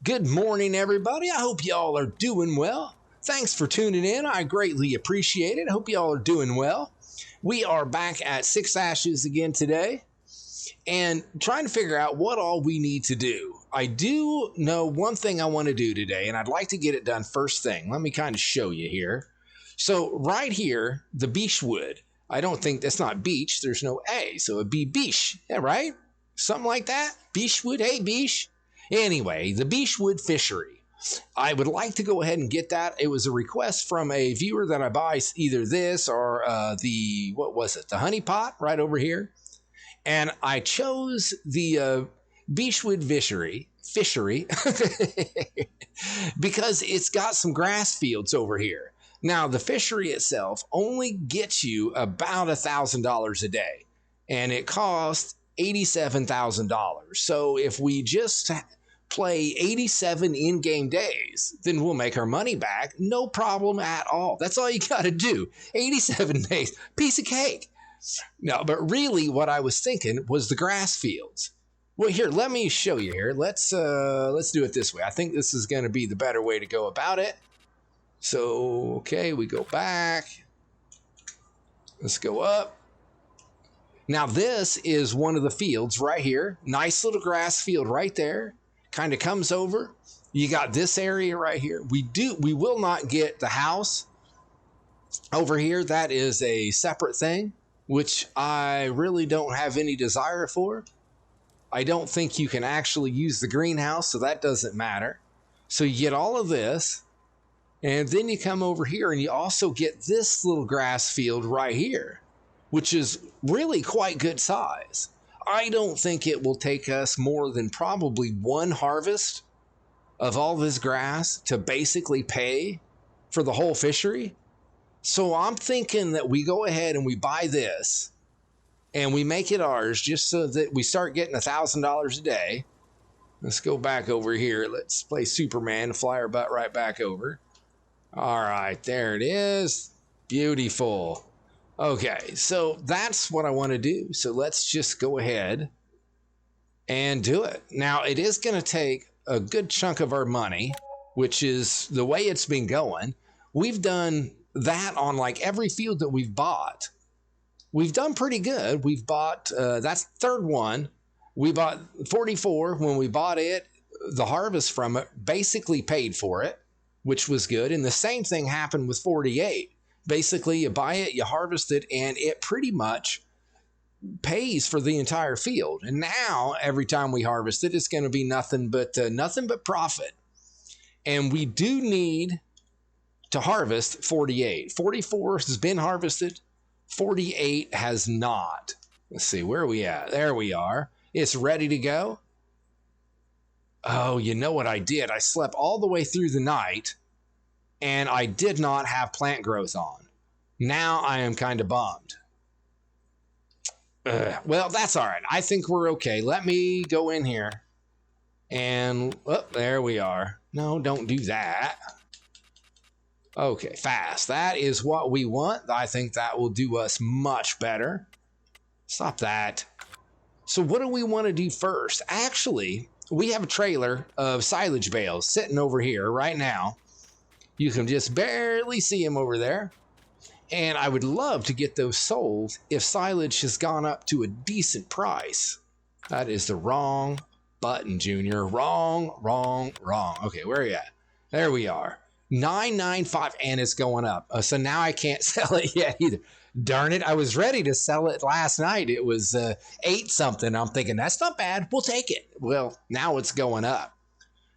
Good morning, everybody. I hope y'all are doing well. Thanks for tuning in. I greatly appreciate it. Hope y'all are doing well. We are back at Six Ashes again today and trying to figure out what all we need to do. I do know one thing I want to do today, and I'd like to get it done first thing. Let me kind of show you here. So right here, the beech wood. I don't think that's not beech. There's no A, so it'd be beech. Yeah, right? Something like that. Beech wood. Hey, beech. Anyway, the beechwood fishery. I would like to go ahead and get that. It was a request from a viewer that I buy either this or the honey pot right over here. And I chose the beechwood fishery because it's got some grass fields over here. Now, the fishery itself only gets you about $1,000 a day, and it costs $87,000. So if we just play 87 in-game days, then we'll make our money back. No problem at all. That's all you got to do. 87 days. Piece of cake. No, but really what I was thinking was the grass fields. Well, here, let me show you here. Let's do it this way. I think this is going to be the better way to go about it. So, okay, we go back. Let's go up. Now, this is one of the fields right here. Nice little grass field right there. Kind of comes over. You got this area right here. We will not get the house over here. That is a separate thing, which I really don't have any desire for. I don't think you can actually use the greenhouse, so that doesn't matter. So you get all of this, and then you come over here and you also get this little grass field right here, which is really quite good size. I don't think it will take us more than probably one harvest of all this grass to basically pay for the whole fishery. So I'm thinking that we go ahead and we buy this and we make it ours just so that we start getting $1,000 a day. Let's go back over here. Let's play Superman, fly our butt right back over. All right, there it is. Beautiful. Okay, so that's what I want to do. So let's just go ahead and do it. Now, it is going to take a good chunk of our money, which is the way it's been going. We've done that on like every field that we've bought. We've done pretty good. We've bought, that's the third one. We bought 44 when we bought it. The harvest from it basically paid for it, which was good. And the same thing happened with 48. Basically, you buy it, you harvest it, and it pretty much pays for the entire field. And now, every time we harvest it, it's going to be nothing but profit. And we do need to harvest 48. 44 has been harvested. 48 has not. Let's see, where are we at? There we are. It's ready to go. Oh, you know what I did? I slept all the way through the night, and I did not have plant growth on. Now I am kind of bummed. Well, that's all right. I think we're okay. Let me go in here. And, oh, there we are. No, don't do that. Okay, fast. That is what we want. I think that will do us much better. Stop that. So what do we want to do first? Actually, we have a trailer of silage bales sitting over here right now. You can just barely see them over there. And I would love to get those sold if silage has gone up to a decent price. That is the wrong button, Junior. Wrong. Okay, where are you at? There we are. $9.95, and it's going up. So now I can't sell it yet either. Darn it, I was ready to sell it last night. It was 8 something. I'm thinking, that's not bad. We'll take it. Well, now it's going up.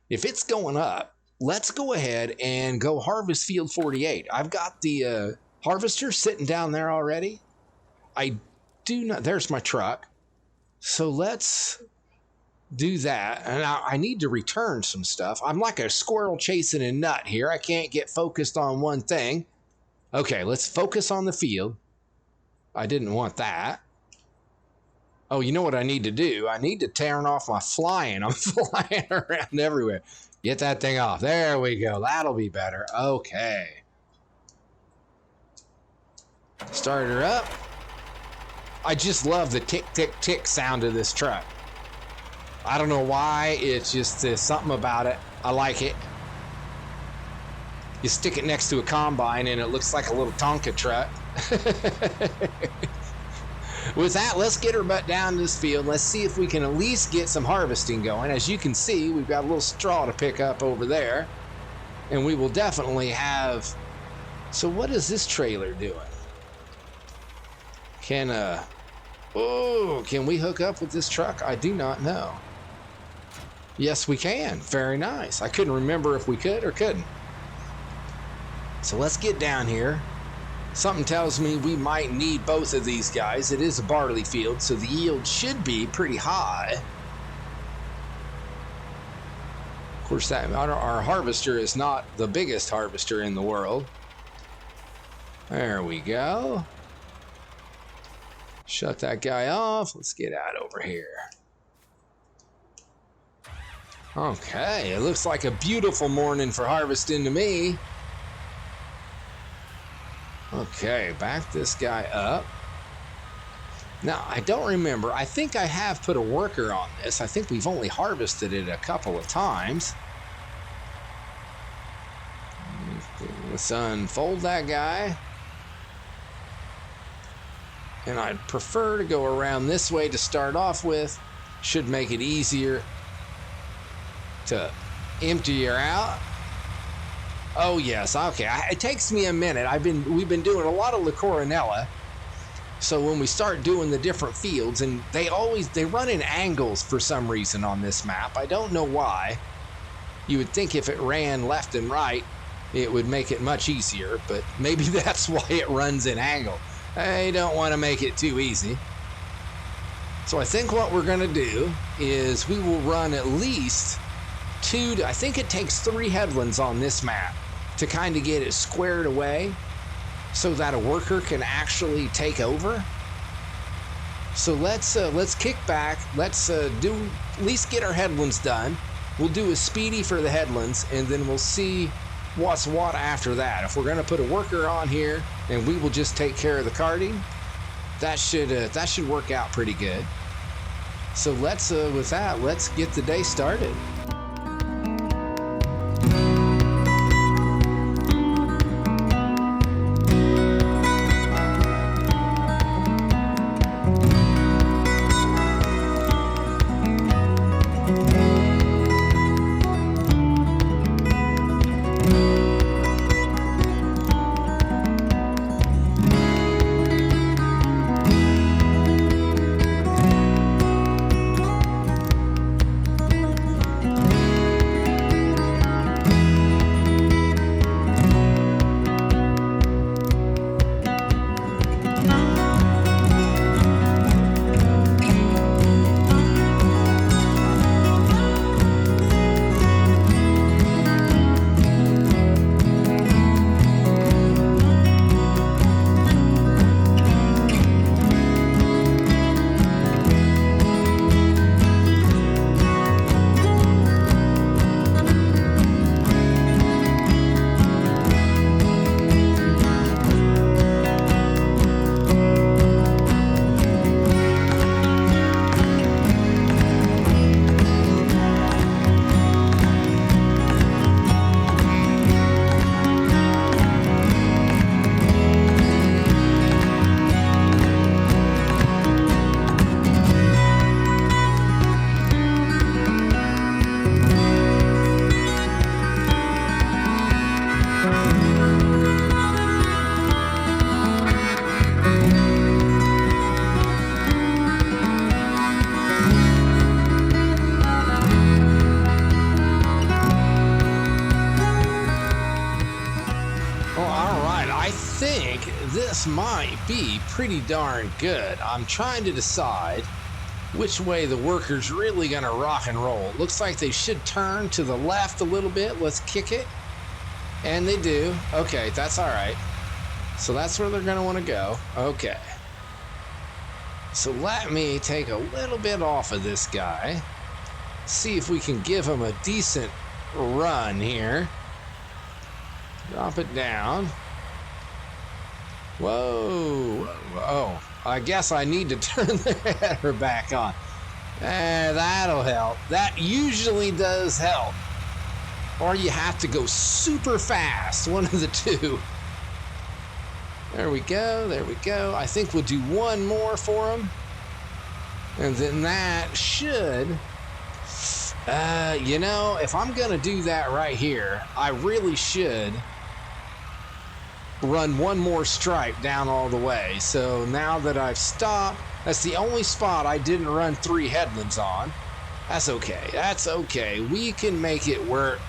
If it's going up, let's go ahead and go harvest field 48. I've got the harvester sitting down there already. I do not, there's my truck. So let's do that. And I need to return some stuff. I'm like a squirrel chasing a nut here. I can't get focused on one thing. Okay, let's focus on the field. I didn't want that. Oh, you know what I need to do? I need to turn off my flying. I'm flying around everywhere. Get that thing off. There we go. That'll be better. Okay. Start her up. I just love the tick, tick, tick sound of this truck. I don't know why. It's just something about it. I like it. You stick it next to a combine and it looks like a little Tonka truck. With that, let's get her butt down this field. Let's see if we can at least get some harvesting going. As you can see, we've got a little straw to pick up over there. And we will definitely have... So what is this trailer doing? Can we hook up with this truck? I do not know. Yes, we can. Very nice. I couldn't remember if we could or couldn't. So let's get down here. Something tells me we might need both of these guys. It is a barley field, so the yield should be pretty high. Of course, our harvester is not the biggest harvester in the world. There we go. Shut that guy off. Let's get out over here. Okay, it looks like a beautiful morning for harvesting to me. Okay, back this guy up. Now, I don't remember. I think I have put a worker on this. I think we've only harvested it a couple of times. Let's unfold that guy. And I'd prefer to go around this way to start off with. Should make it easier to empty her out. Oh yes, okay. It takes me a minute. We've been doing a lot of La Coronella. So when we start doing the different fields, and they run in angles for some reason on this map. I don't know why. You would think if it ran left and right, it would make it much easier, but maybe that's why it runs in angle. I don't want to make it too easy. So I think what we're going to do is we will run at least I think it takes 3 headlands on this map to kind of get it squared away so that a worker can actually take over. So let's kick back. Let's at least get our headlands done. We'll do a speedy for the headlands, and then we'll see what's what after that. If we're going to put a worker on here and we will just take care of the carting, that should work out pretty good. So with that, let's get the day started. This might be pretty darn good. I'm trying to decide which way the worker's really gonna rock and roll. Looks like they should turn to the left a little bit. Let's kick it. And they do. Okay, that's all right. So that's where they're gonna want to go. Okay. So let me take a little bit off of this guy. See if we can give him a decent run here. Drop it down. Whoa. Oh, I guess I need to turn the header back on. That'll help. That usually does help. Or you have to go super fast. One of the two. There we go. There we go. I think we'll do one more for him. And then that should... you know, if I'm going to do that right here, I really should run one more stripe down all the way. So now that I've stopped, that's the only spot I didn't run 3 headlands on. That's okay. That's okay. We can make it work.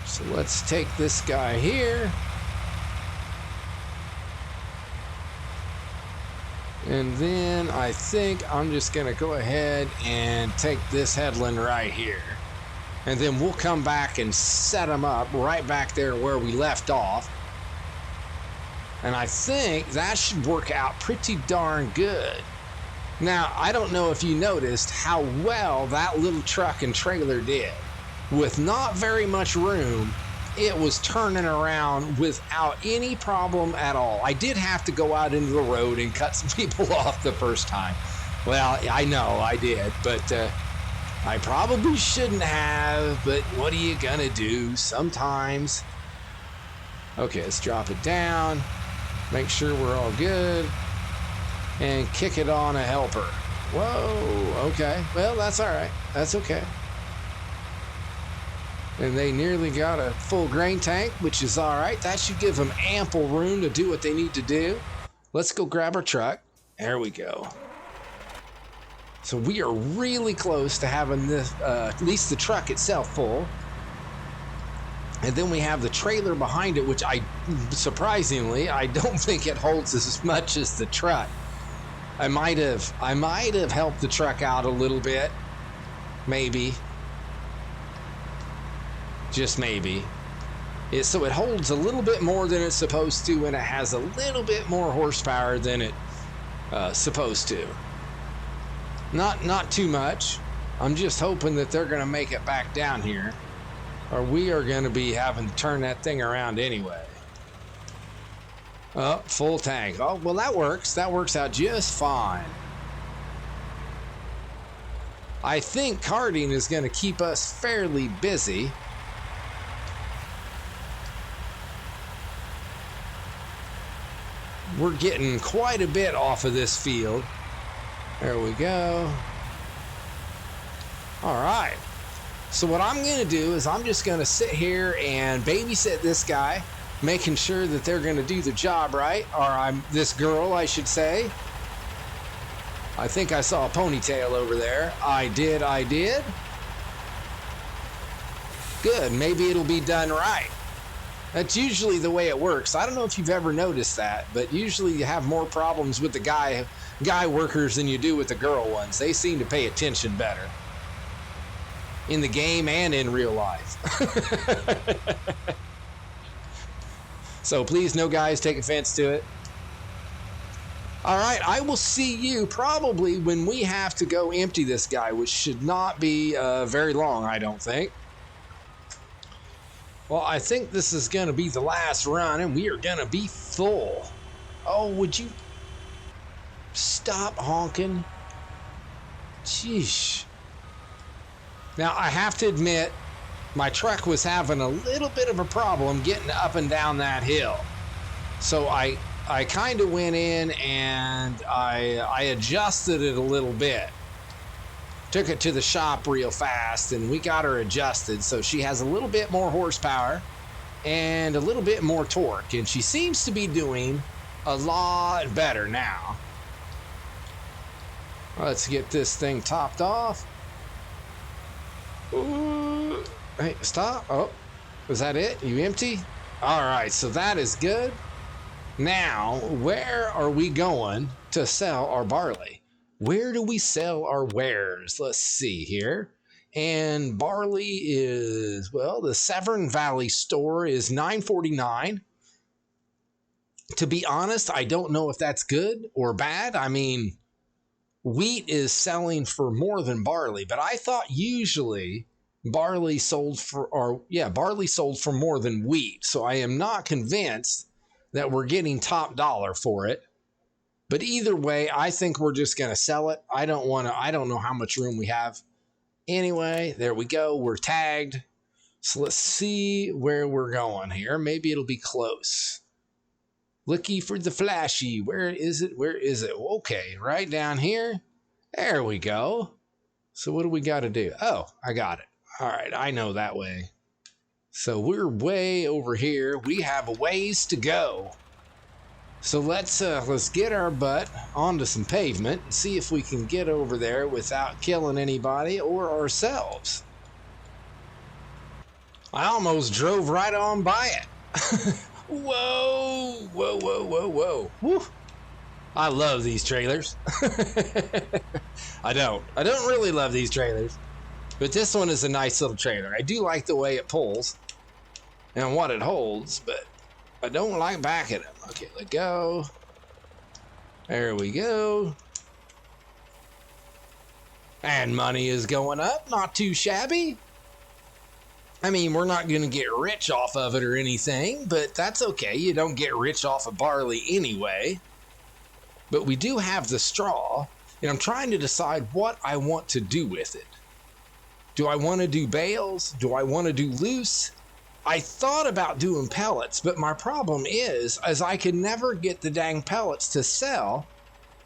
So let's take this guy here. And then I think I'm just going to go ahead and take this headland right here. And then we'll come back and set them up right back there where we left off. And I think that should work out pretty darn good. Now, I don't know if you noticed how well that little truck and trailer did. With not very much room, it was turning around without any problem at all. I did have to go out into the road and cut some people off the first time. Well, I know I did, but I probably shouldn't have, but what are you gonna do sometimes? Okay, let's drop it down. Make sure we're all good. And kick it on a helper. Whoa, okay. Well, that's all right. That's okay. And they nearly got a full grain tank, which is all right. That should give them ample room to do what they need to do. Let's go grab our truck. There we go. So we are really close to having this, at least the truck itself full. And then we have the trailer behind it, which surprisingly, I don't think it holds as much as the truck. I might have helped the truck out a little bit, maybe. Just maybe. So it holds a little bit more than it's supposed to, and it has a little bit more horsepower than it's supposed to. Not too much. I'm just hoping that they're going to make it back down here, or we are going to be having to turn that thing around anyway. Oh, full tank. Oh, well, that works. That works out just fine. I think carting is going to keep us fairly busy. We're getting quite a bit off of this field. There we go. All right. So what I'm going to do is I'm just going to sit here and babysit this guy, making sure that they're going to do the job right. Or this girl, I should say. I think I saw a ponytail over there. I did. Good. Maybe it'll be done right. That's usually the way it works. I don't know if you've ever noticed that, but usually you have more problems with the guy workers than you do with the girl ones. They seem to pay attention better. In the game and in real life. So please, no guys take offense to it. All right, I will see you probably when we have to go empty this guy, which should not be very long, I don't think. Well, I think this is going to be the last run, and we are going to be full. Oh, would you stop honking? Jeez. Now, I have to admit, my truck was having a little bit of a problem getting up and down that hill. So I kind of went in and I adjusted it a little bit. Took it to the shop real fast, and we got her adjusted so she has a little bit more horsepower and a little bit more torque, and she seems to be doing a lot better now. Let's get this thing topped off. Ooh. Hey, stop. Oh, was that it? You empty? All right, so that is good. Now, where are we going to sell our barley? Where do we sell our wares? Let's see here. And barley is, well, the Severn Valley store is $9.49. To be honest, I don't know if that's good or bad. I mean, wheat is selling for more than barley, but I thought usually barley sold for more than wheat. So I am not convinced that we're getting top dollar for it. But either way, I think we're just going to sell it. I don't know how much room we have. Anyway, there we go. We're tagged. So let's see where we're going here. Maybe it'll be close. Looky for the flashy. Where is it? Where is it? Okay, right down here. There we go. So what do we got to do? Oh, I got it. All right, I know that way. So we're way over here. We have a ways to go. So let's get our butt onto some pavement and see if we can get over there without killing anybody or ourselves. I almost drove right on by it. Whoa, whoa, whoa, whoa, whoa. Woo. I love these trailers. I don't really love these trailers, but this one is a nice little trailer. I do like the way it pulls and what it holds, but I don't like backing them. Okay, let go. There we go. And money is going up, not too shabby. I mean, we're not going to get rich off of it or anything, but that's okay. You don't get rich off of barley anyway. But we do have the straw, and I'm trying to decide what I want to do with it. Do I want to do bales? Do I want to do loose? I thought about doing pellets, but my problem is I can never get the dang pellets to sell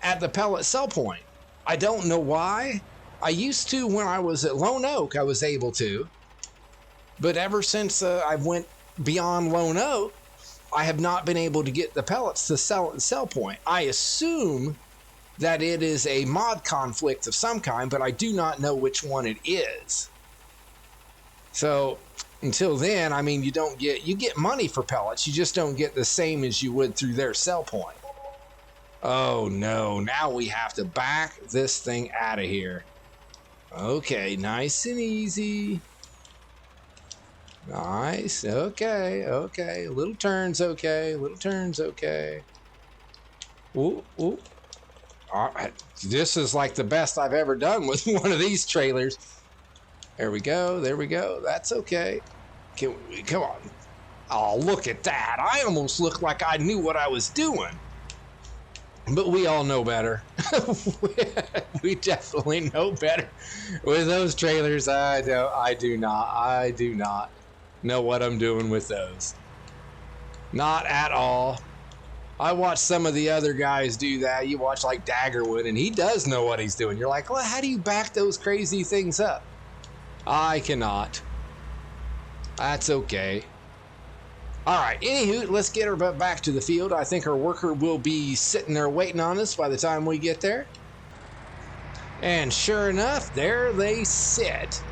at the pellet sell point. I don't know why. I used to when I was at Lone Oak, I was able to. But ever since I went beyond Lone Oak, I have not been able to get the pellets to sell at sell point. I assume that it is a mod conflict of some kind, but I do not know which one it is. So until then, I mean, you get money for pellets. You just don't get the same as you would through their sell point. Oh no, now we have to back this thing out of here. Okay, nice and easy. Nice, okay. Little turns, okay. Ooh. All right. This is like the best I've ever done with one of these trailers. There we go. That's okay. Come on. Oh, look at that. I almost looked like I knew what I was doing. But we all know better. We definitely know better. With those trailers, I do not know what I'm doing with those. Not at all. I watch some of the other guys do that. You watch like Daggerwood, and he does know what he's doing. You're like, well, how do you back those crazy things up? I cannot. That's okay. All right, anywho, let's get her back to the field. I think our worker will be sitting there waiting on us by the time we get there. And sure enough, there they sit.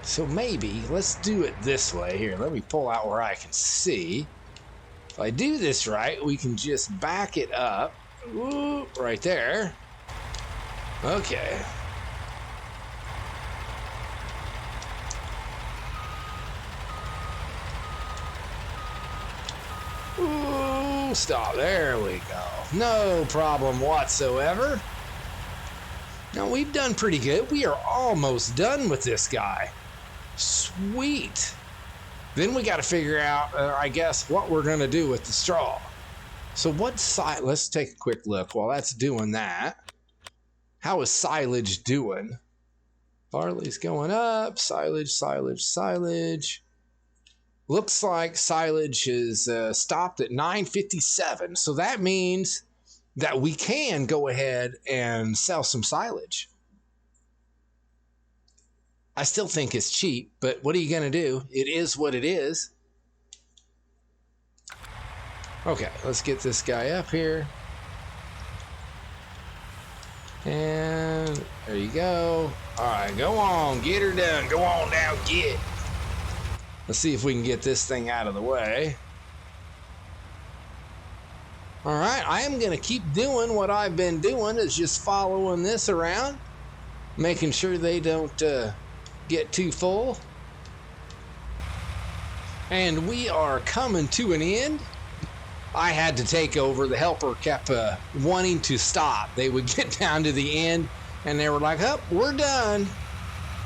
So maybe let's do it this way. Here, let me pull out where I can see. If I do this right, we can just back it up. Ooh, right there. Okay. Ooh, stop. There we go. No problem whatsoever. Now, we've done pretty good. We are almost done with this guy. Sweet. Then we got to figure out, I guess, what we're going to do with the straw. So what side? Let's take a quick look while that's doing that. How is silage doing? Barley's going up. Silage. Looks like silage is stopped at 957. So that means that we can go ahead and sell some silage. I still think it's cheap, but what are you going to do? It is what it is. Okay, let's get this guy up here. And there you go. All right, go on, get her done. Go on now, get. Let's see if we can get this thing out of the way. All right, I am going to keep doing what I've been doing, is just following this around, making sure they don't get too full. And we are coming to an end. I had to take over. The helper kept wanting to stop. They would get down to the end and they were like, oh, we're done.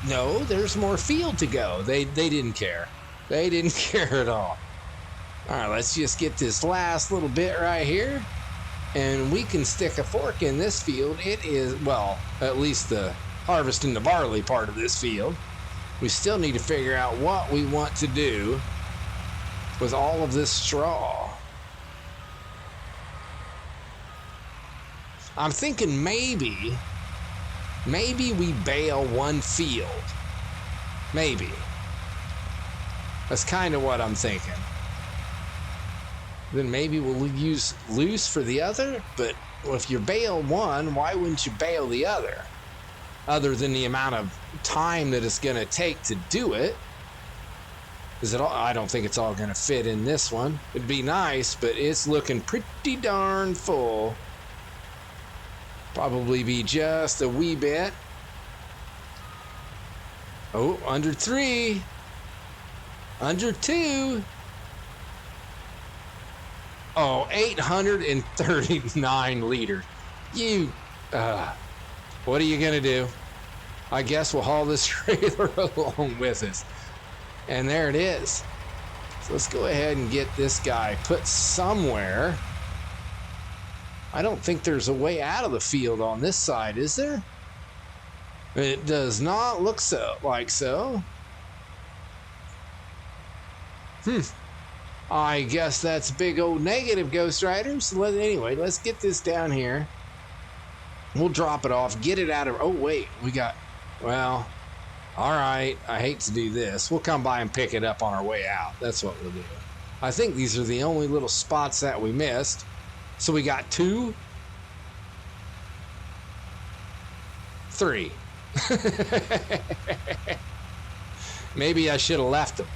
No, there's more field to go. They didn't care. They didn't care at all. All right, let's just get this last little bit right here. and we can stick a fork in this field. It is, well, at least the harvesting the barley part of this field. We still need to figure out what we want to do with all of this straw. I'm thinking maybe we bale one field. Maybe. That's kind of what I'm thinking. Then maybe we'll use loose for the other, but if you bale one, why wouldn't you bale the other? Other than the amount of time that it's going to take to do it. Is it all? I don't think it's all going to fit in this one. It'd be nice, but it's looking pretty darn full. Probably be just a wee bit. Oh, under 3. Under 2. Oh, 839 liters. You, what are you going to do? I guess we'll haul this trailer along with us. And there it is. So let's go ahead and get this guy put somewhere. I don't think there's a way out of the field on this side, is there? It does not look like so. I guess that's big old negative, Ghost Riders. Anyway, let's get this down here. We'll drop it off, get it out of... Oh, wait, we got... Well, all right. I hate to do this. We'll come by and pick it up on our way out. That's what we'll do. I think these are the only little spots that we missed. So we got 2, 3. Maybe I should have left them.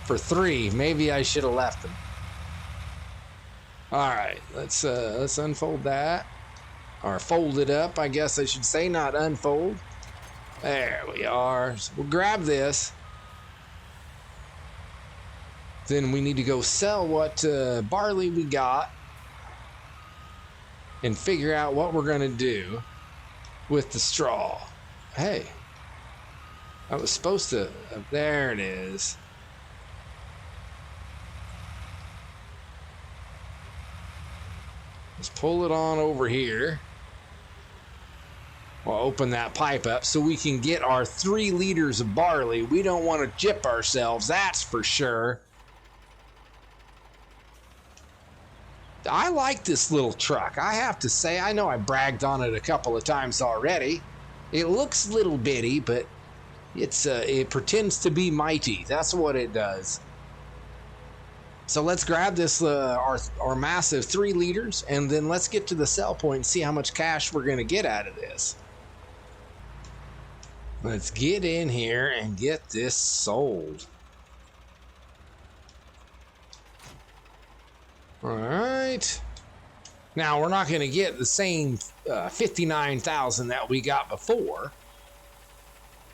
For 3, maybe I should have left them. All right, let's unfold that, or fold it up, I guess I should say, not unfold. There we are. So we'll grab this. Then we need to go sell what barley we got and figure out what we're going to do with the straw. Hey, I was supposed to... There it is. Let's pull it on over here. We'll open that pipe up so we can get our 3 liters of barley. We don't want to gyp ourselves, that's for sure. I like this little truck. I have to say, I know I bragged on it a couple of times already. It looks little bitty, but it pretends to be mighty. That's what it does. So let's grab this, our massive 3 liters, and then let's get to the sell point and see how much cash we're going to get out of this. Let's get in here and get this sold. All right. Now, we're not going to get the same 59,000 that we got before,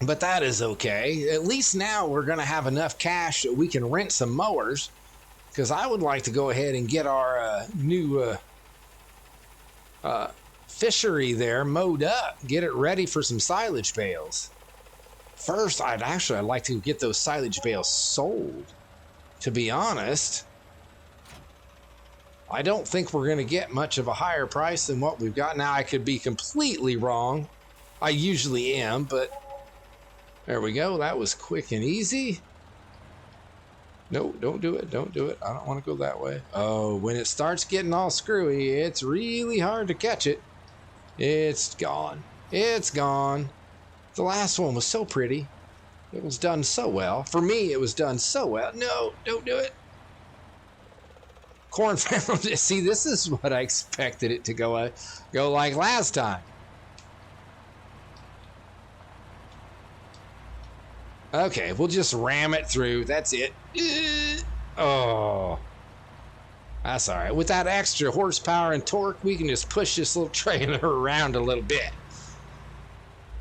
but that is okay. At least now we're going to have enough cash that we can rent some mowers, because I would like to go ahead and get our new fishery there mowed up, get it ready for some silage bales. First, I'd like to get those silage bales sold, to be honest. I don't think we're going to get much of a higher price than what we've got now. I could be completely wrong. I usually am, but there we go. That was quick and easy. No, don't do it. Don't do it. I don't want to go that way. Oh, when it starts getting all screwy, it's really hard to catch it. It's gone. It's gone. The last one was so pretty. It was done so well. For me, it was done so well. No, don't do it. Corn family. See, this is what I expected it to go like last time. Okay, we'll just ram it through. That's it. Oh, that's all right. With that extra horsepower and torque, we can just push this little trailer around a little bit.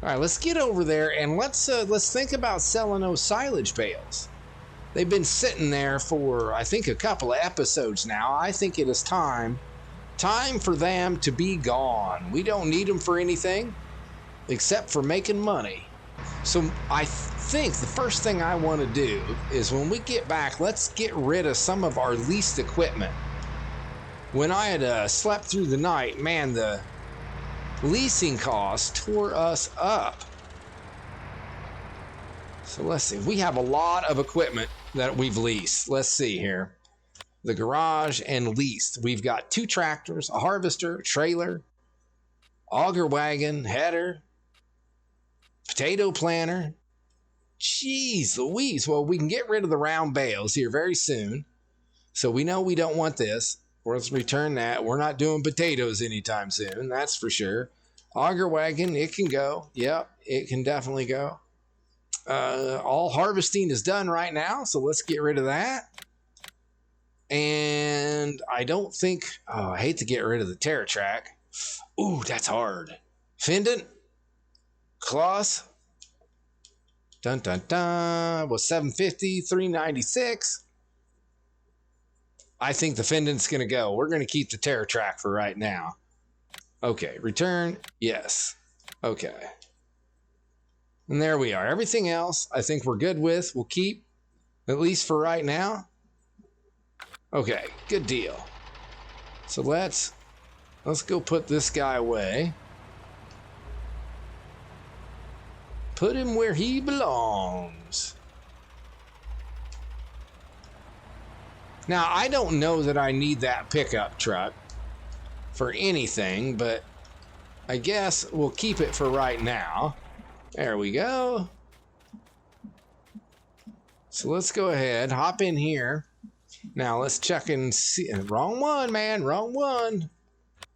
All right, let's get over there and let's think about selling those silage bales. They've been sitting there for, I think, a couple of episodes now. I think it is time for them to be gone. We don't need them for anything except for making money. So I think the first thing I want to do is when we get back, let's get rid of some of our leased equipment. when I had slept through the night, man, the leasing costs tore us up. So let's see. We have a lot of equipment that we've leased. Let's see here. The garage and leased. We've got 2 tractors, a harvester, trailer, auger wagon, header, potato planter. Jeez Louise. Well, we can get rid of the round bales here very soon. So we know we don't want this. Let's return that. We're not doing potatoes anytime soon. That's for sure. Auger wagon, it can go. Yep, it can definitely go. All harvesting is done right now, so let's get rid of that. And I don't think... Oh, I hate to get rid of the Terra track. Ooh, that's hard. Fendant. Cloth. Dun dun dun. Was $750, $396. I think the fendant's going to go. We're going to keep the Terra track for right now. Okay, return. Yes. Okay. And there we are. Everything else, I think we're good with. We'll keep, at least for right now. Okay, good deal. So let's go put this guy away. Put him where he belongs. Now, I don't know that I need that pickup truck for anything, but I guess we'll keep it for right now. There we go. So let's go ahead, hop in here. Now let's check and see. Wrong one, man, wrong one.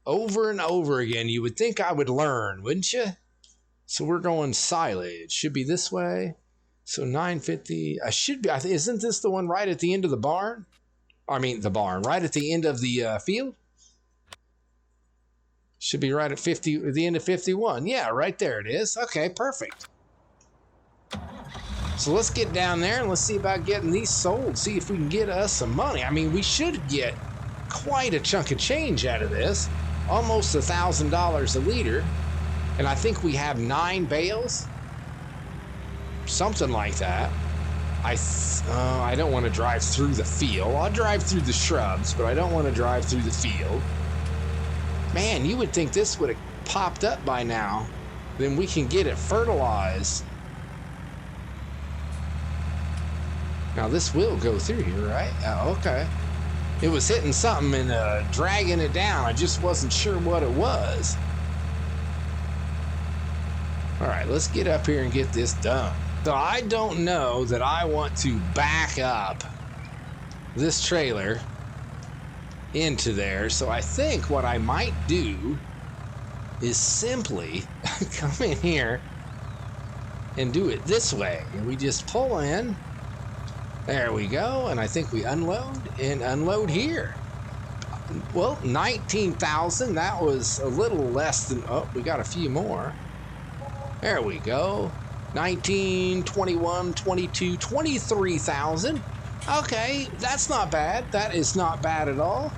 Over and over again. You would think I would learn, wouldn't you? So we're going silage. Should be this way. So 950. I should be. Isn't this the one right at the end of the barn? I mean, the barn, right at the end of the field? Should be right at 50, the end of 51. Yeah, right there it is. Okay, perfect. So let's get down there and let's see about getting these sold. See if we can get us some money. I mean, we should get quite a chunk of change out of this. Almost $1,000 a liter. And I think we have 9 bales. Something like that. I don't want to drive through the field. I'll drive through the shrubs, but I don't want to drive through the field. Man, you would think this would have popped up by now. Then we can get it fertilized. Now this will go through here, right? Oh, okay. It was hitting something and dragging it down. I just wasn't sure what it was. All right, let's get up here and get this done. So I don't know that I want to back up this trailer into there. So I think what I might do is simply come in here and do it this way. And we just pull in. There we go. And I think we unload and unload here. Well, 19,000. That was a little less than, oh, we got a few more. There we go. 19, 21, 22, 23,000. Okay, that's not bad. That is not bad at all.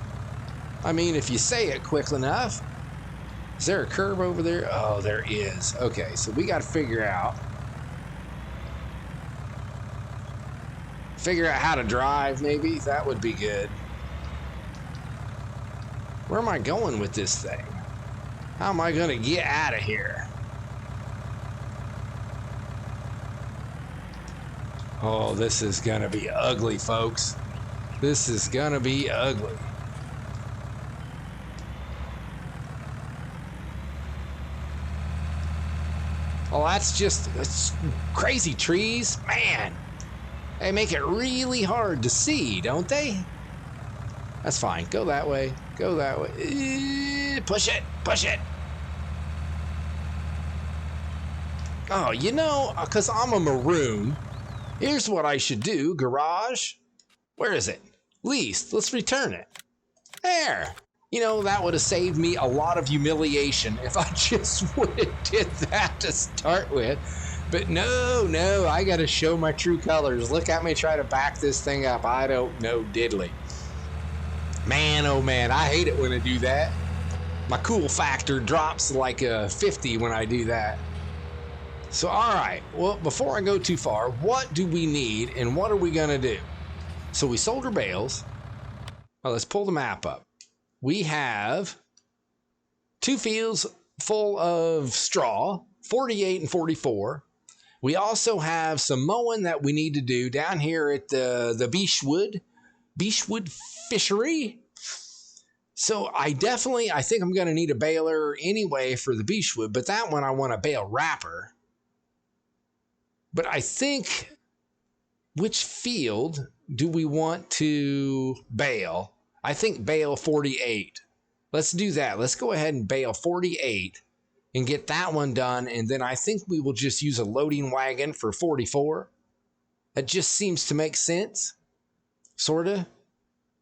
I mean, if you say it quick enough. Is there a curve over there? Oh, there is. Okay, so we got to figure out how to drive, maybe. That would be good. Where am I going with this thing? How am I going to get out of here? Oh, this is going to be ugly, folks. This is going to be ugly. Oh, that's crazy trees. Man, they make it really hard to see, don't they? That's fine. Go that way. Go that way. Push it. Push it. Oh, you know, because I'm a maroon. Here's what I should do. Garage. Where is it? Leased. Let's return it. There. You know, that would have saved me a lot of humiliation if I just would have did that to start with. But no, I got to show my true colors. Look at me try to back this thing up. I don't know diddly. Man, oh man, I hate it when I do that. My cool factor drops like a 50 when I do that. So, all right, well, before I go too far, what do we need and what are we going to do? So we sold our bales. Well, let's pull the map up. we have 2 fields full of straw, 48 and 44. We also have some mowing that we need to do down here at the Beechwood Fishery. So I think I'm going to need a baler anyway for the Beechwood, but that one I want a bale wrapper. But I think, which field do we want to bale? I think bale 48. Let's do that. Let's go ahead and bale 48 and get that one done. And then I think we will just use a loading wagon for 44. That just seems to make sense, sort of,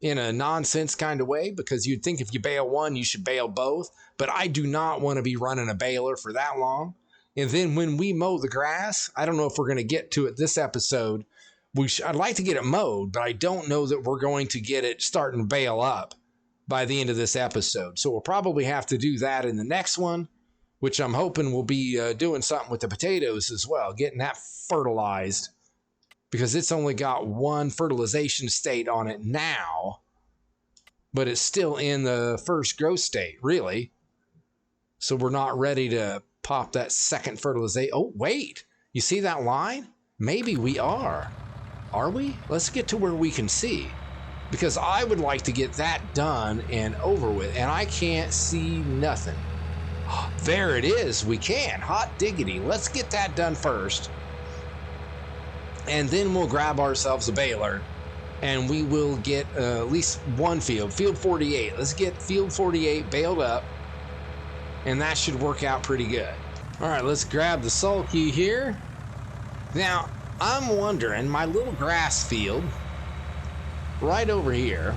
in a nonsense kind of way, because you'd think if you bale one, you should bale both. But I do not want to be running a baler for that long. And then when we mow the grass, I don't know if we're going to get to it this episode. I'd like to get it mowed, but I don't know that we're going to get it starting to bale up by the end of this episode. So we'll probably have to do that in the next one, which I'm hoping we'll be doing something with the potatoes as well, getting that fertilized, because it's only got one fertilization state on it now, but it's still in the first growth state, really. So we're not ready to pop that second fertilization. Oh, wait, you see that line? Maybe we are. Are we? Let's get to where we can see, because I would like to get that done and over with, and I can't see nothing. There it is. We can. Hot diggity. Let's get that done first. And then we'll grab ourselves a baler, and we will get at least one field 48. Let's get field 48 baled up, and that should work out pretty good. All right, let's grab the sulky here. Now, I'm wondering, my little grass field right over here,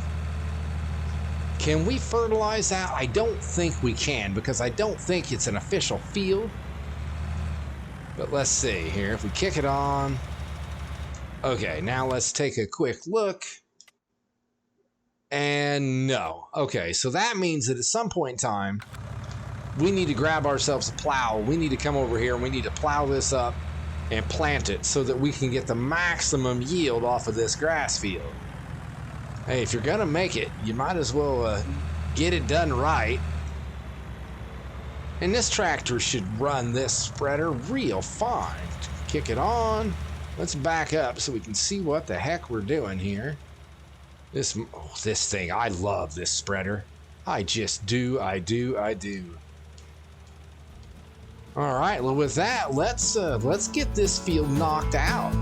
can we fertilize that? I don't think we can, because I don't think it's an official field. But let's see here. If we kick it on. Okay, now let's take a quick look. And no. Okay, so that means that at some point in time, we need to grab ourselves a plow. We need to come over here and we need to plow this up and plant it so that we can get the maximum yield off of this grass field. Hey, if you're gonna make it, you might as well get it done right. And this tractor should run this spreader real fine. Kick it on. Let's back up so we can see what the heck we're doing here. This thing, I love this spreader. I just do, I do. All right, well with that, let's get this field knocked out.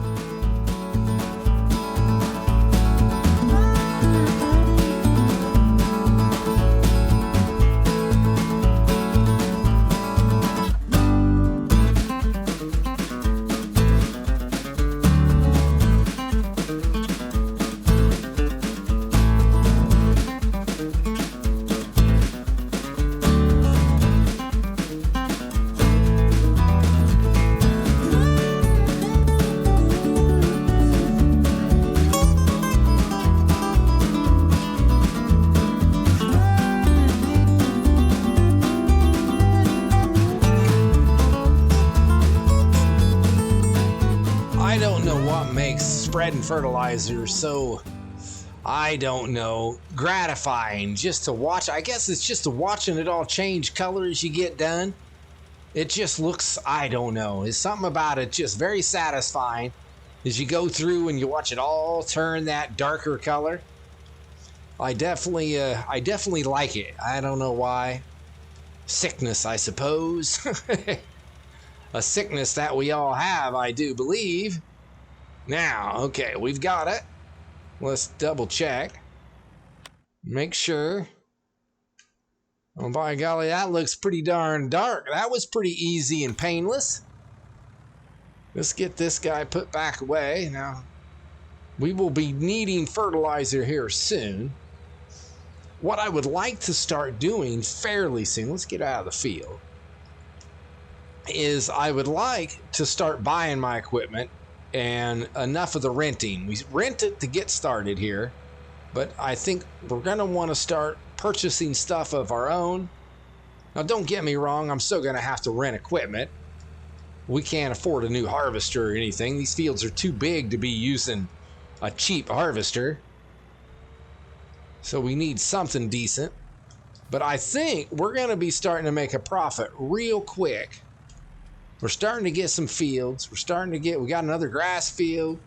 Spreading fertilizer so, I don't know, gratifying just to watch. I guess it's just watching it all change color as you get done. It just looks, I don't know, there's something about it just very satisfying as you go through and you watch it all turn that darker color. I definitely like it. I don't know why. Sickness, I suppose. A sickness that we all have, I do believe. Now, okay, we've got it. Let's double check. Make sure. Oh, by golly, that looks pretty darn dark. That was pretty easy and painless. Let's get this guy put back away. Now, we will be needing fertilizer here soon. What I would like to start doing fairly soon, let's get out of the field, is I would like to start buying my equipment. And enough of the renting. We rent it to get started here, but I think we're going to want to start purchasing stuff of our own. Now, don't get me wrong, I'm still going to have to rent equipment. We can't afford a new harvester or anything. These fields are too big to be using a cheap harvester. So we need something decent. But I think we're going to be starting to make a profit real quick. We're starting to get some fields. We got another grass field.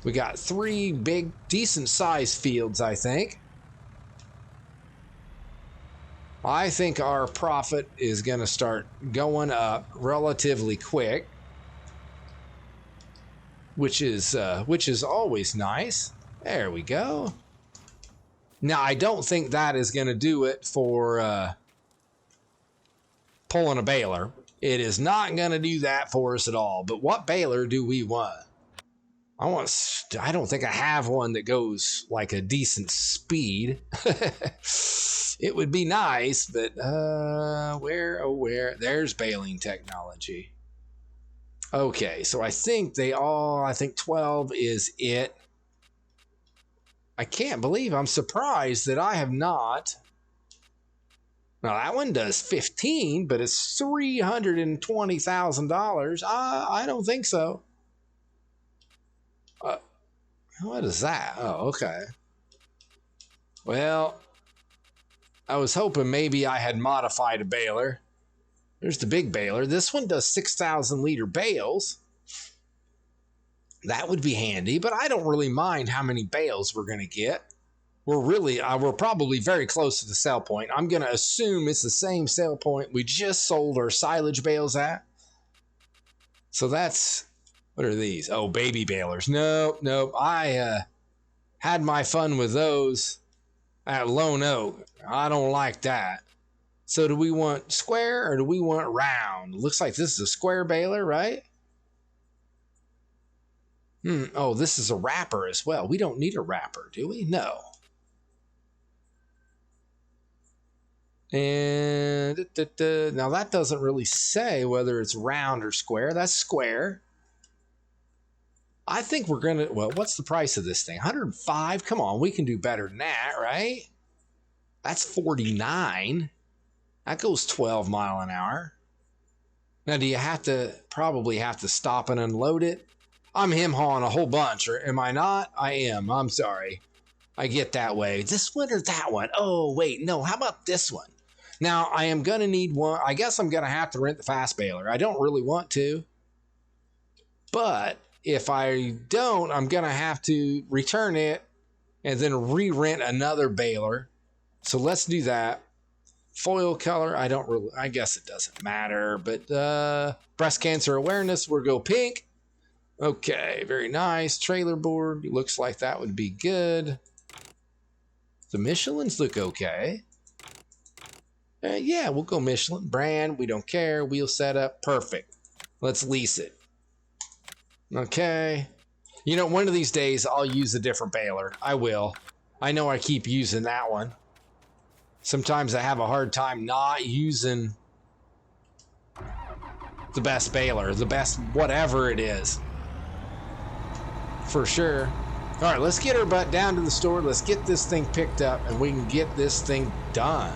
We got 3 big, decent sized fields, I think. I think our profit is going to start going up relatively quick, which is always nice. There we go. Now, I don't think that is going to do it for pulling a baler. It is not going to do that for us at all. But what baler do we want? I don't think I have one that goes like a decent speed. It would be nice, but where? There's baling technology. Okay, so I think 12 is it. I can't believe I'm surprised that I have not. Now that one does 15, but it's $320,000. I don't think so. What is that? Oh, okay. Well, I was hoping maybe I had modified a baler. There's the big baler. This one does 6,000 liter bales. That would be handy, but I don't really mind how many bales we're going to get. We're probably very close to the sell point. I'm going to assume it's the same sell point we just sold our silage bales at. So that's, what are these? Oh, baby balers. Nope. I had my fun with those at Lone Oak. I don't like that. So do we want square or do we want round? Looks like this is a square baler, right? Oh, this is a wrapper as well. We don't need a wrapper, do we? No. And now that doesn't really say whether it's round or square. That's square. I think we're going to, well, what's the price of this thing? 105? Come on, we can do better than that, right? That's 49. That goes 12 mile an hour. Now, do you probably have to stop and unload it? I'm him-hawing a whole bunch, or am I not? I am. I'm sorry. I get that way. This one or that one? Oh, wait, no. How about this one? Now, I am going to need one. I guess I'm going to have to rent the fast baler. I don't really want to. But if I don't, I'm going to have to return it and then re-rent another baler. So let's do that. Foil color, I guess it doesn't matter. But breast cancer awareness, we'll go pink. Okay, very nice. Trailer board, looks like that would be good. The Michelins look okay. Yeah, we'll go Michelin. Brand, we don't care. Wheel setup, perfect. Let's lease it. Okay. You know, one of these days I'll use a different baler. I will. I know I keep using that one. Sometimes I have a hard time not using the best baler, the best whatever it is. For sure. All right, let's get our butt down to the store. Let's get this thing picked up and we can get this thing done.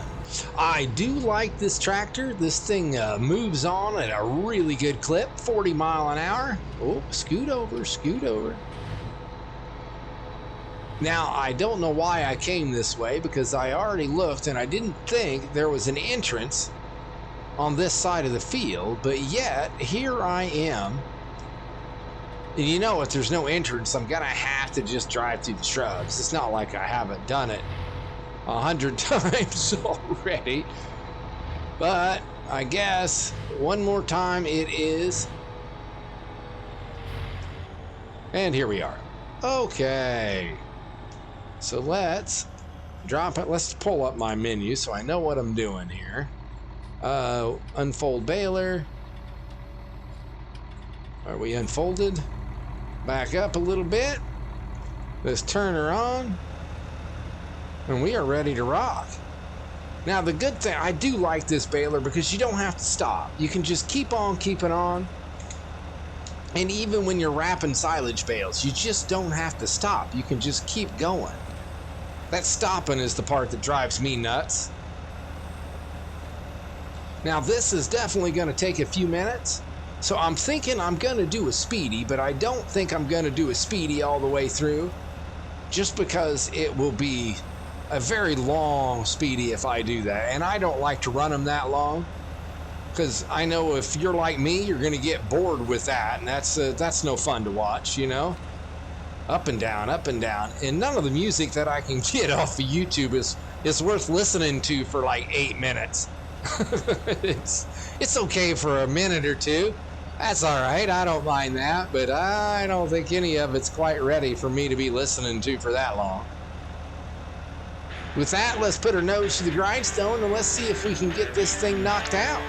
I do like this tractor. This thing moves on at a really good clip, 40 mile an hour. Oh, scoot over. Now, I don't know why I came this way because I already looked and I didn't think there was an entrance on this side of the field, but yet here I am. And you know, if there's no entrance, I'm gonna have to just drive through the shrubs. It's not like I haven't done it 100 times already, but I guess one more time it is. And here we are. Okay. So let's drop it. Let's pull up my menu so I know what I'm doing here. Unfold baler. Are we unfolded? Back up a little bit. Let's turn her on. And we are ready to rock. Now the good thing, I do like this baler because you don't have to stop. You can just keep on keeping on. And even when you're wrapping silage bales, you just don't have to stop. You can just keep going. That stopping is the part that drives me nuts. Now this is definitely going to take a few minutes. So I'm thinking I'm going to do a speedy, but I don't think I'm going to do a speedy all the way through. Just because it will be a very long Speedy if I do that. And I don't like to run them that long, because I know if you're like me, you're going to get bored with that. And that's no fun to watch, you know? Up and down, up and down. And none of the music that I can get off of YouTube is worth listening to for like 8 minutes. It's okay for a minute or two. That's all right. I don't mind that. But I don't think any of it's quite ready for me to be listening to for that long. With that, let's put our nose to the grindstone and let's see if we can get this thing knocked out.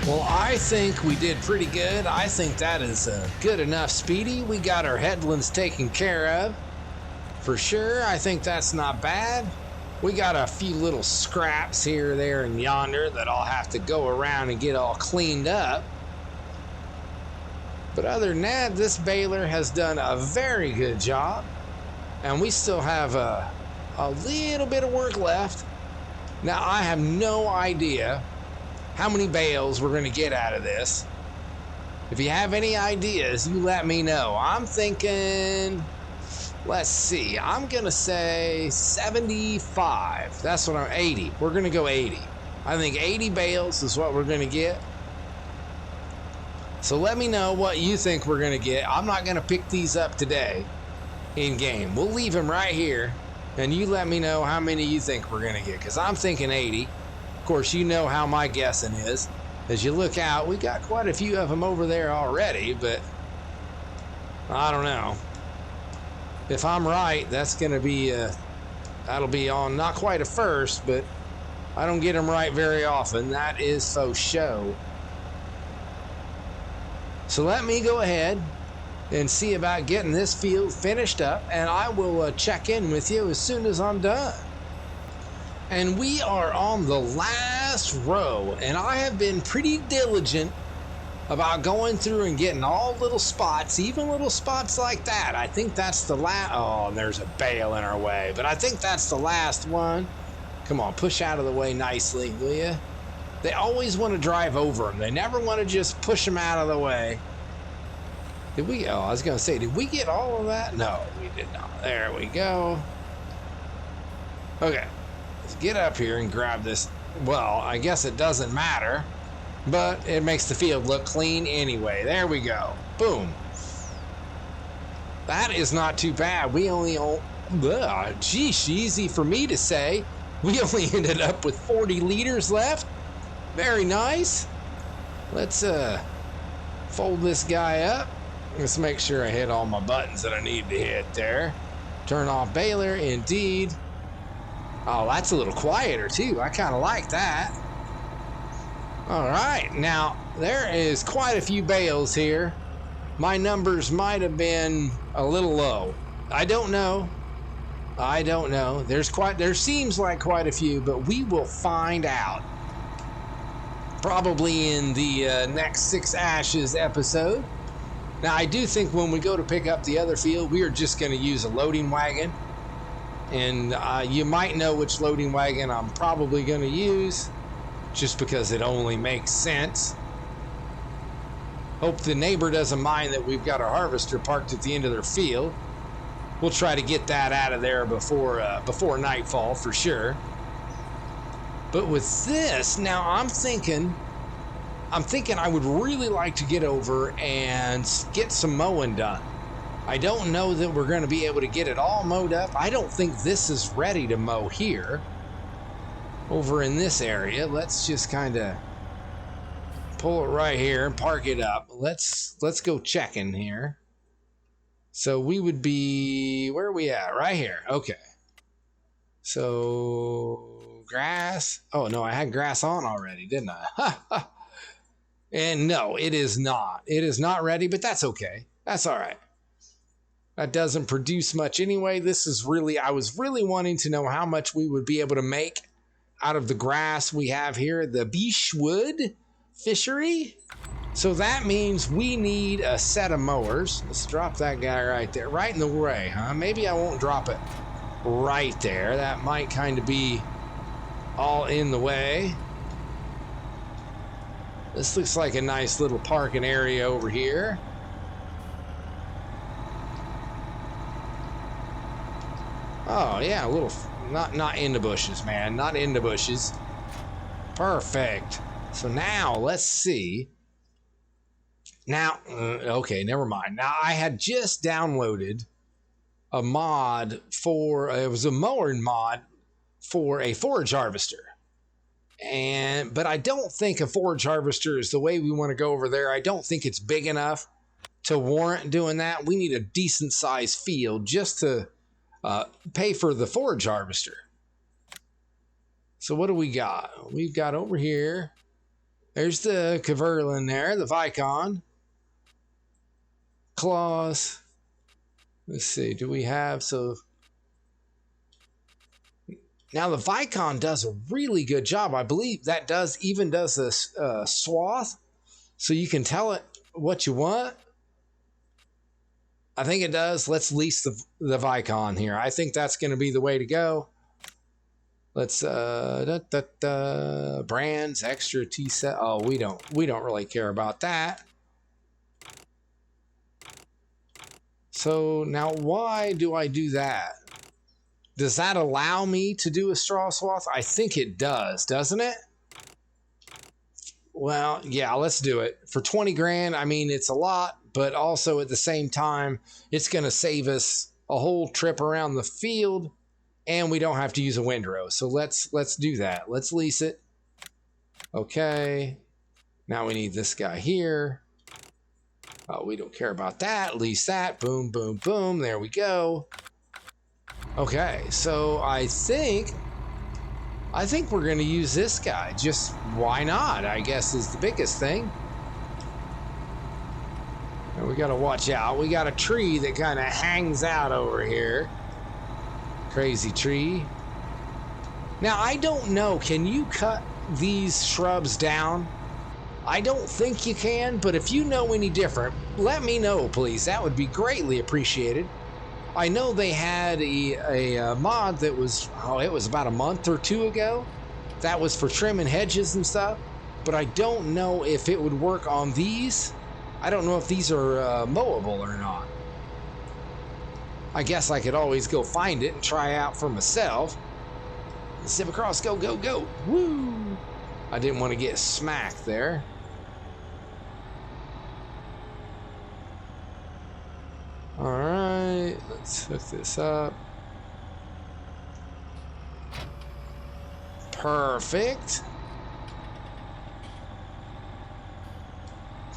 Well, I think we did pretty good. I think that is good enough, Speedy. We got our headlands taken care of. For sure, I think that's not bad. We got a few little scraps here, there, and yonder that I'll have to go around and get all cleaned up. But other than that, this baler has done a very good job. And we still have a little bit of work left. Now, I have no idea how many bales we're going to get out of this. If you have any ideas, you let me know. I'm thinking, let's see, I'm going to say 75. That's what 80. We're going to go 80. I think 80 bales is what we're going to get. So let me know what you think we're going to get. I'm not going to pick these up today in game. We'll leave them right here, and you let me know how many you think we're going to get, because I'm thinking 80. Of course, you know how my guessing is. As you look out, we got quite a few of them over there already, but I don't know. If I'm right, that's going to be, that'll be on not quite a first, but I don't get them right very often. That is faux show. So let me go ahead and see about getting this field finished up, and I will check in with you as soon as I'm done. And we are on the last row, and I have been pretty diligent about going through and getting all little spots, even little spots like that. I think that's the last. Oh, there's a bale in our way, but I think that's the last one. Come on, push out of the way nicely, will you? They always want to drive over them. They never want to just push them out of the way. Did we? Oh, I was going to say, did we get all of that? No, we did not. There we go. Okay. Get up here and grab this. Well, I guess it doesn't matter, but it makes the field look clean anyway. There we go. Boom. That is not too bad. We only, geez, easy for me to say. We only ended up with 40 liters left. Very nice. Let's fold this guy up. Let's make sure I hit all my buttons that I need to hit there. Turn off baler, indeed. Oh, that's a little quieter too. I kind of like that. All right, now there is quite a few bales here. My numbers might have been a little low. I don't know. There seems like quite a few, but we will find out. Probably in the next 6 Ashes episode. Now, I do think when we go to pick up the other field, we are just going to use a loading wagon. And you might know which loading wagon I'm probably going to use, just because it only makes sense. Hope the neighbor doesn't mind that we've got our harvester parked at the end of their field. We'll try to get that out of there before nightfall for sure. But with this, now I'm thinking I would really like to get over and get some mowing done. I don't know that we're going to be able to get it all mowed up. I don't think this is ready to mow here. Over in this area, let's just kind of pull it right here and park it up. Let's go checking here. So we would be, where are we at? Right here. Okay. So grass. Oh no, I had grass on already, didn't I? And no, it is not. It is not ready, but that's okay. That's all right. That doesn't produce much anyway. This is really, I was really wanting to know how much we would be able to make out of the grass we have here, the Beechwood fishery. So that means we need a set of mowers. Let's drop that guy right there, right in the way, huh? Maybe I won't drop it right there. That might kind of be all in the way. This looks like a nice little parking area over here. Oh yeah, a little, not in the bushes, man, not in the bushes. Perfect. So now let's see. Now, okay, never mind. Now I had just downloaded a mod for, it was a mower mod for a forage harvester. But I don't think a forage harvester is the way we want to go over there. I don't think it's big enough to warrant doing that. We need a decent sized field just to pay for the forage harvester. So what do we got? We've got over here, there's the Caverlin there, the Vicon. Claws. Let's see, do we have, so now the Vicon does a really good job. I believe that does this swath, so you can tell it what you want. I think it does. Let's lease the Vicon here. I think that's going to be the way to go. Let's brands extra T set. Oh, we don't really care about that. So now why do I do that? Does that allow me to do a straw swath? I think it does, doesn't it? Well, yeah, let's do it. For 20 grand, I mean, it's a lot, but also at the same time, it's going to save us a whole trip around the field, and we don't have to use a windrow. So let's do that. Let's lease it. Okay. Now we need this guy here. Oh, we don't care about that. Lease that. Boom, boom, boom. There we go. Okay, so I think we're going to use this guy. Just why not, I guess, is the biggest thing. And we got to watch out. We got a tree that kind of hangs out over here. Crazy tree. Now, I don't know. Can you cut these shrubs down? I don't think you can, but if you know any different, let me know, please. That would be greatly appreciated. I know they had a mod that was, it was about a month or two ago. That was for trimming hedges and stuff, but I don't know if it would work on these. I don't know if these are mowable or not. I guess I could always go find it and try out for myself. Zip across, go, go, go. Woo! I didn't want to get smacked there. All right, let's hook this up. Perfect.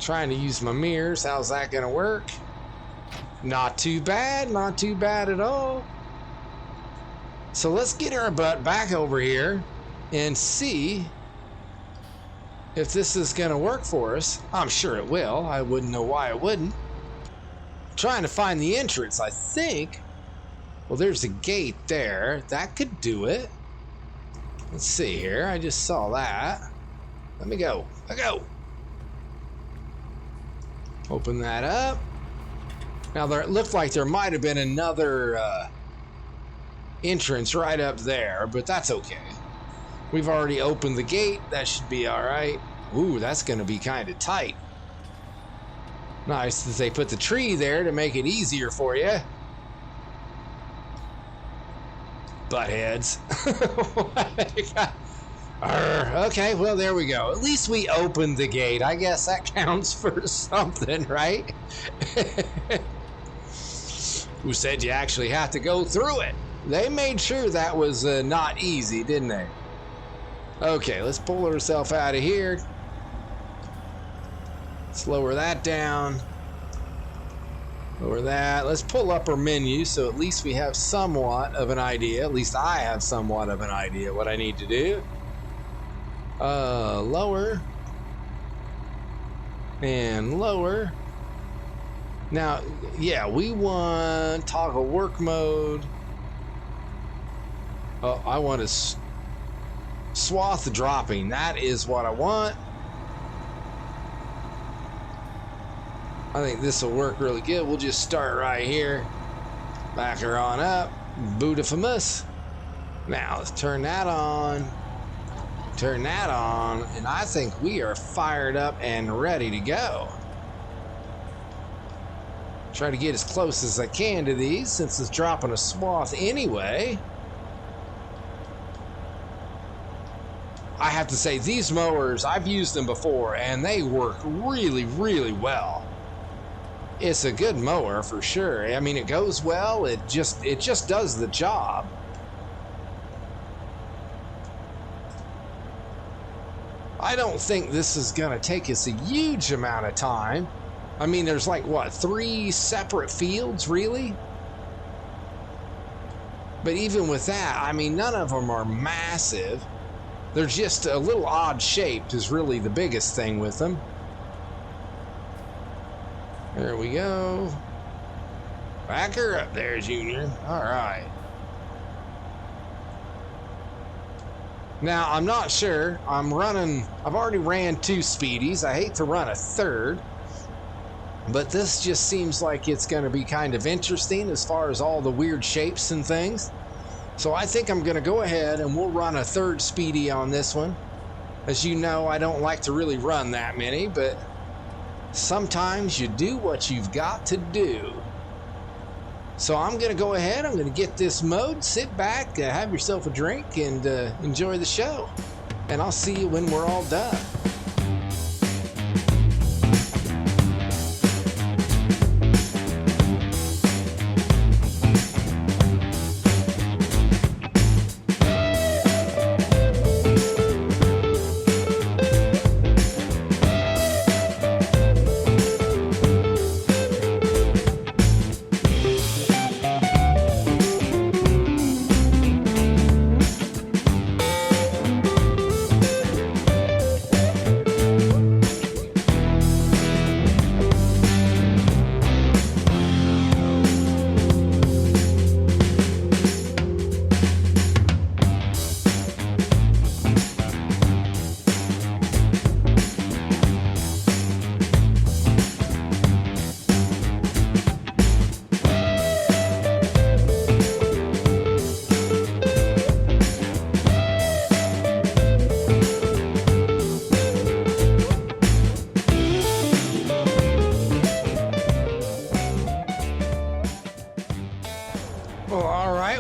Trying to use my mirrors. How's that gonna work? Not too bad, not too bad at all. So let's get our butt back over here and see if this is gonna work for us. I'm sure it will. I wouldn't know why it wouldn't. Trying to find the entrance, I think. Well, there's a gate there. That could do it. Let's see here. I just saw that. Let me go. I go. Open that up. Now, there, it looked like there might have been another entrance right up there, but that's okay. We've already opened the gate. That should be all right. Ooh, that's going to be kind of tight. Nice that they put the tree there to make it easier for you. Buttheads. Okay, well, there we go. At least we opened the gate. I guess that counts for something, right? Who said you actually have to go through it? They made sure that was not easy, didn't they? Okay, let's pull ourselves out of here. Let's lower that down. Lower that. Let's pull up our menu so at least we have somewhat of an idea. At least I have somewhat of an idea what I need to do. Lower. And lower. Now, yeah, we want toggle work mode. Oh, I want to swath dropping. That is what I want. I think this will work really good. We'll just start right here. Back her on up. Beautifulness. Now let's turn that on. Turn that on. And I think we are fired up and ready to go. Try to get as close as I can to these since it's dropping a swath anyway. I have to say, these mowers, I've used them before and they work really, really well. It's a good mower for sure. I mean, it goes well. It just does the job. I don't think this is going to take us a huge amount of time. I mean, there's like, what, 3 separate fields, really? But even with that, I mean, none of them are massive. They're just a little odd shaped is really the biggest thing with them. There we go. Back her up there, Junior. All right. Now, I'm not sure. I've already ran 2 speedies. I hate to run a third. But this just seems like it's going to be kind of interesting as far as all the weird shapes and things. So I think I'm going to go ahead and we'll run a third speedy on this one. As you know, I don't like to really run that many, but sometimes you do what you've got to do. So I'm going to go ahead. I'm going to get this mowed, sit back, have yourself a drink, and enjoy the show. And I'll see you when we're all done.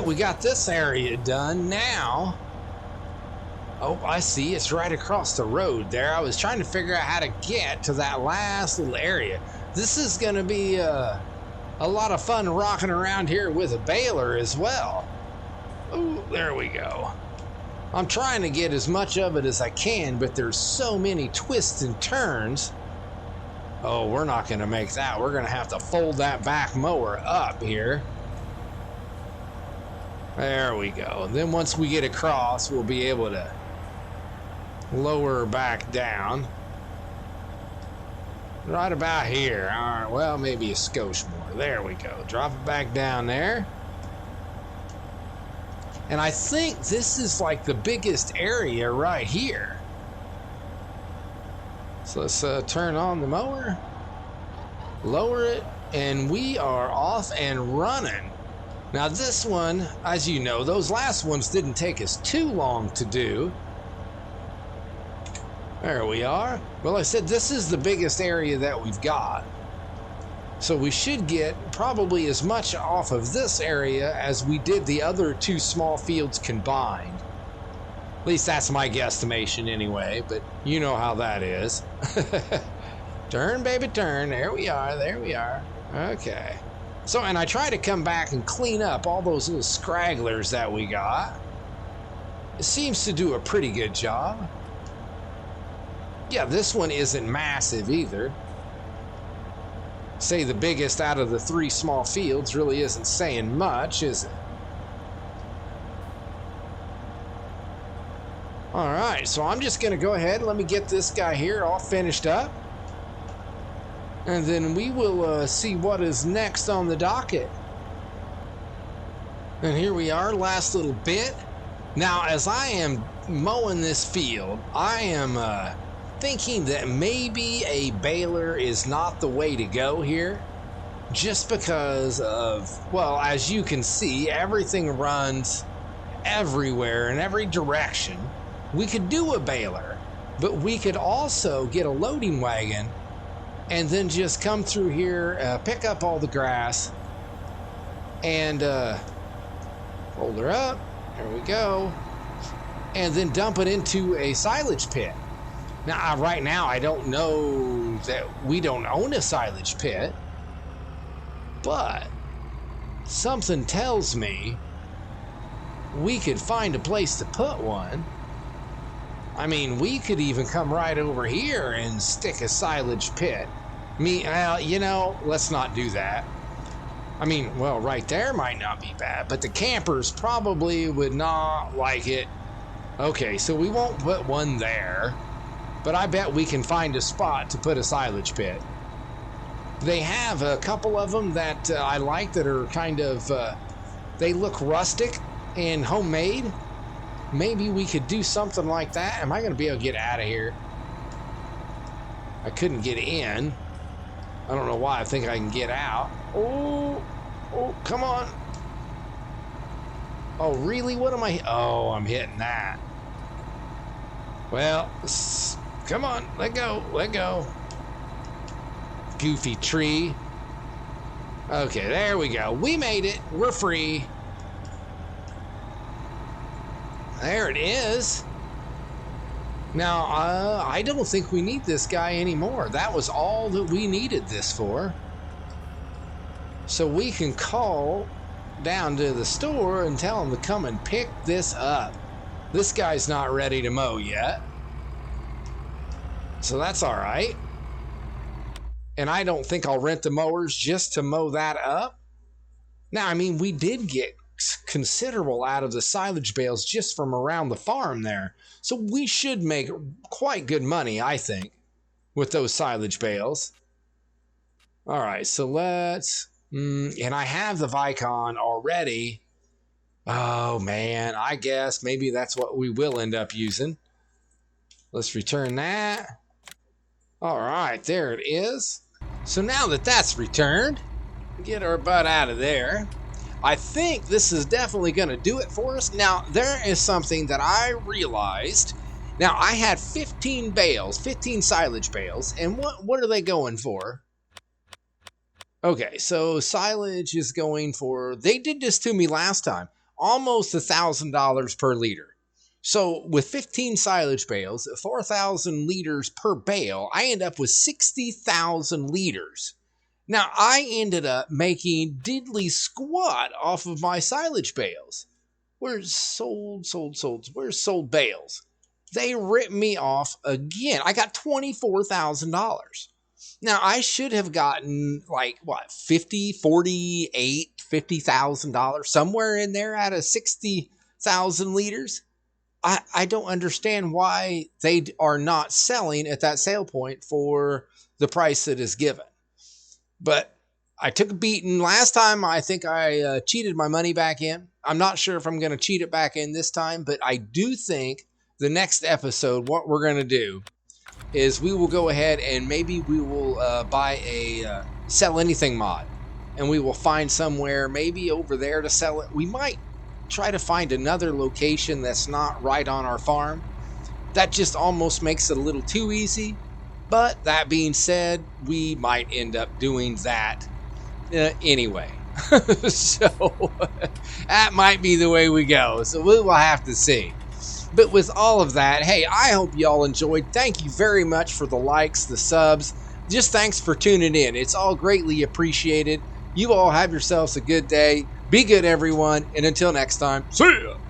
We got this area done now. Oh, I see. It's right across the road there. I was trying to figure out how to get to that last little area. This is going to be a lot of fun rocking around here with a baler as well. Oh, there we go. I'm trying to get as much of it as I can, but there's so many twists and turns. Oh, we're not going to make that. We're going to have to fold that back mower up here. There we go. Then once we get across, we'll be able to lower her back down. Right about here. All right, well, maybe a skosh more. There we go. Drop it back down there. And I think this is like the biggest area right here. So let's turn on the mower, lower it, and we are off and running. Now this one, as you know, those last ones didn't take us too long to do. There we are. Well, I said this is the biggest area that we've got. So we should get probably as much off of this area as we did the other two small fields combined. At least that's my guesstimation anyway, but you know how that is. Turn, baby, turn. There we are. There we are. Okay. So, and I try to come back and clean up all those little scragglers that we got. It seems to do a pretty good job. Yeah, this one isn't massive either. Say the biggest out of the three small fields really isn't saying much, is it? All right, so I'm just going to go ahead and let me get this guy here all finished up. And then we will see what is next on the docket. And here we are, last little bit. Now, as I am mowing this field, I am thinking that maybe a baler is not the way to go here. Just because of, well, as you can see, everything runs everywhere in every direction. We could do a baler, but we could also get a loading wagon and then just come through here, pick up all the grass, and fold her up. There we go. And then dump it into a silage pit. Now, right now, I don't know that we don't own a silage pit, but something tells me we could find a place to put one. I mean, we could even come right over here and stick a silage pit. You know, let's not do that. I mean, well, right there might not be bad, but the campers probably would not like it. Okay, so we won't put one there, but I bet we can find a spot to put a silage pit. They have a couple of them that I like that are kind of, they look rustic and homemade. Maybe we could do something like that. Am I going to be able to get out of here? I couldn't get in. I don't know why. I think I can get out. Oh, come on. Oh, really? What am I? Oh, I'm hitting that. Well, come on. Let go. Let go. Goofy tree. Okay, there we go. We made it. We're free. There it is. Now, I don't think we need this guy anymore. That was all that we needed this for. So we can call down to the store and tell them to come and pick this up. This guy's not ready to mow yet. So that's all right. And I don't think I'll rent the mowers just to mow that up. Now, I mean, we did get considerable out of the silage bales just from around the farm there. So we should make quite good money, I think, with those silage bales. All right, so let's... and I have the Vicon already. Oh, man, I guess maybe that's what we will end up using. Let's return that. All right, there it is. So now that that's returned, get our butt out of there. I think this is definitely going to do it for us. Now, there is something that I realized. Now, I had 15 bales, 15 silage bales, and what are they going for? Okay, so silage is going for, they did this to me last time, almost $1,000 per liter. So with 15 silage bales, 4,000 liters per bale, I end up with 60,000 liters. Now, I ended up making diddly squat off of my silage bales. Where's sold bales? They ripped me off again. I got $24,000. Now, I should have gotten, like, what, $50,000, somewhere in there out of 60,000 liters. I don't understand why they are not selling at that sale point for the price that is given. But I took a beating. Last time, I think I cheated my money back in. I'm not sure if I'm going to cheat it back in this time, but I do think the next episode, what we're going to do is we will go ahead and maybe we will buy a sell anything mod. and we will find somewhere maybe over there to sell it. We might try to find another location that's not right on our farm. That just almost makes it a little too easy. But that being said, we might end up doing that anyway. So that might be the way we go. So we will have to see. But with all of that, hey, I hope y'all enjoyed. Thank you very much for the likes, the subs. Just thanks for tuning in. It's all greatly appreciated. You all have yourselves a good day. Be good, everyone. And until next time, see ya.